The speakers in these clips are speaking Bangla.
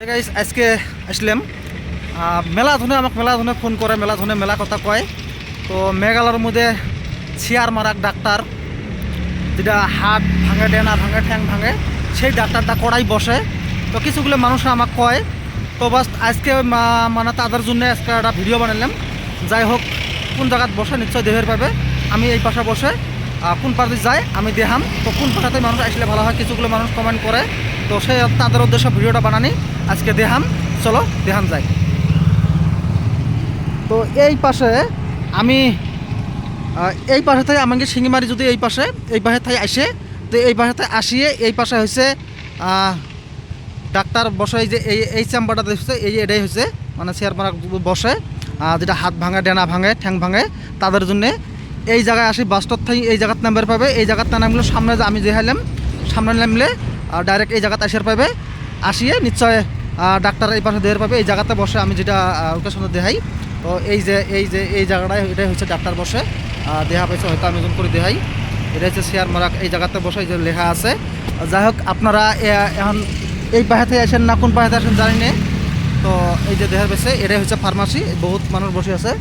গাইস আজকে আসলাম মেলা ধনে আমাকে মেলা ধনে ফোন করে মেলা ধনে মেলা কথা কয় তো মেঘালয়ের মধ্যে চেয়ার মারাক ডাক্তার যেটা হাত ভাঙে ডেনা ভাঙে ঠ্যাং ভাঙে সেই ডাক্তারটা করাই বসে তো কিছুগুলো মানুষ আমাকে কয় তো বাস আজকে মানে তাদের জন্য আজকে একটা ভিডিও বানালাম যাই হোক কোন জায়গায় বসে নিশ্চয় দেহের পাবে আমি এই পাশে বসে কোন পাশে যাই আমি দেখাম তো কোন পাশাতে মানুষ আসলে ভালো হয় কিছুগুলো মানুষ কমেন্ট করে তো সেই তাদের উদ্দেশ্যে ভিডিওটা বানানি আজকে দেখাম চলো দেখাম যাই তো এই পাশে আমি এই পাশে থেকে আমাকে শিঙিমারি যদি এই পাশে থেকে আসে তো এই পাশে আসিয়ে এই পাশে হয়েছে ডাক্তার বসে এই যে এই চেম্বারটা দেখছে এটাই হয়েছে মানে চেয়ার মারা বসে যেটা হাত ভাঙে ডেনা ভাঙে ঠ্যাং ভাঙে তাদের জন্যে এই জায়গায় আসি বাসটার থেকে এই জায়গার নাম্বার পাবে এই জায়গার নামগুলো সামনে আমি যে হাইলাম সামনে নামলে ডাইরেক্ট এই জায়গাতে আসার পাবে আসিয়ে নিশ্চয় ডাক্তার এই পাশে দেহের পাবে এই জায়গাতে বসে আমি যেটা ওকে সাথে দেখাই তো এই জায়গাটায় এটাই হচ্ছে ডাক্তার বসে দেহা পাইছে হয়তো আমি যখন করে দেখাই এটা হচ্ছে চেয়ার মারা এই জায়গাতে বসে এই যে লেখা আছে যাই হোক আপনারা এখন এই পাহাড়ে আসেন না কোন পাহাড়ে আসেন জানি না তো এই যে দেহের পেছে এটাই হচ্ছে ফার্মাসি বহুত মানুষ বসে আছে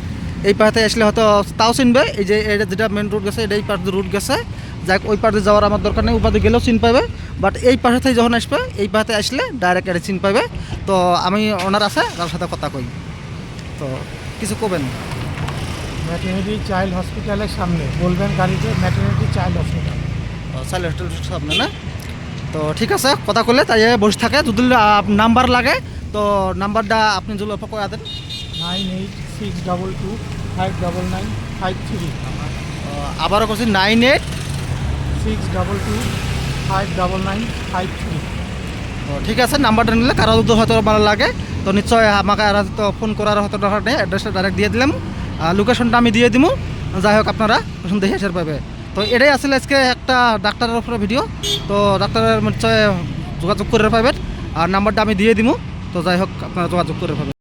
এই পাহাড়ে আসলে হয়তো তাও চিনবে এই যে এটা যেটা মেন রুট গেছে এটাই পাশ রুট গেছে যাই ওই পাশে যাওয়ার আমার দরকার নেই উপাধি গেলেও চিন পাবে বাট এই পাশে থেকে যখন আসবে এই পাশে আসলে ডাইরেক্ট এটা চিন পাবে তো আমি ওনার আছে তার সাথে কথা কই তো কিছু কবেন ম্যাটারনিটি চাইল্ড হসপিটালের সামনে বলবেন গাড়িতে ম্যাটারনিটি চাইল্ড হসপিটাল চাইল্ড হসপিটালের সামনে না তো ঠিক আছে কথা করলে তাই বসে থাকে যদি নাম্বার লাগে তো নাম্বারটা আপনি যদি অপেক্ষা করে দেন 9862959953 আবারও করছি 98 622599953 ঠিক আছে নাম্বারটা নিলে কারো যদি হয়তো ভালো লাগে তো নিশ্চয় আমাকে আর তো ফোন করার হয়তো দরকার নেই অ্যাড্রেসটা ডাইরেক্ট দিয়ে দিলাম লোকেশনটা আমি দিয়ে দিব যাই হোক আপনারা দেখে আসার পাবে তো এটাই আসলে আজকে একটা ডাক্তারের উপরে ভিডিও তো ডাক্তারের নিশ্চয় যোগাযোগ করে পাবেন আর নাম্বারটা আমি দিয়ে দিব তো যাই হোক আপনারা যোগাযোগ করে পাবেন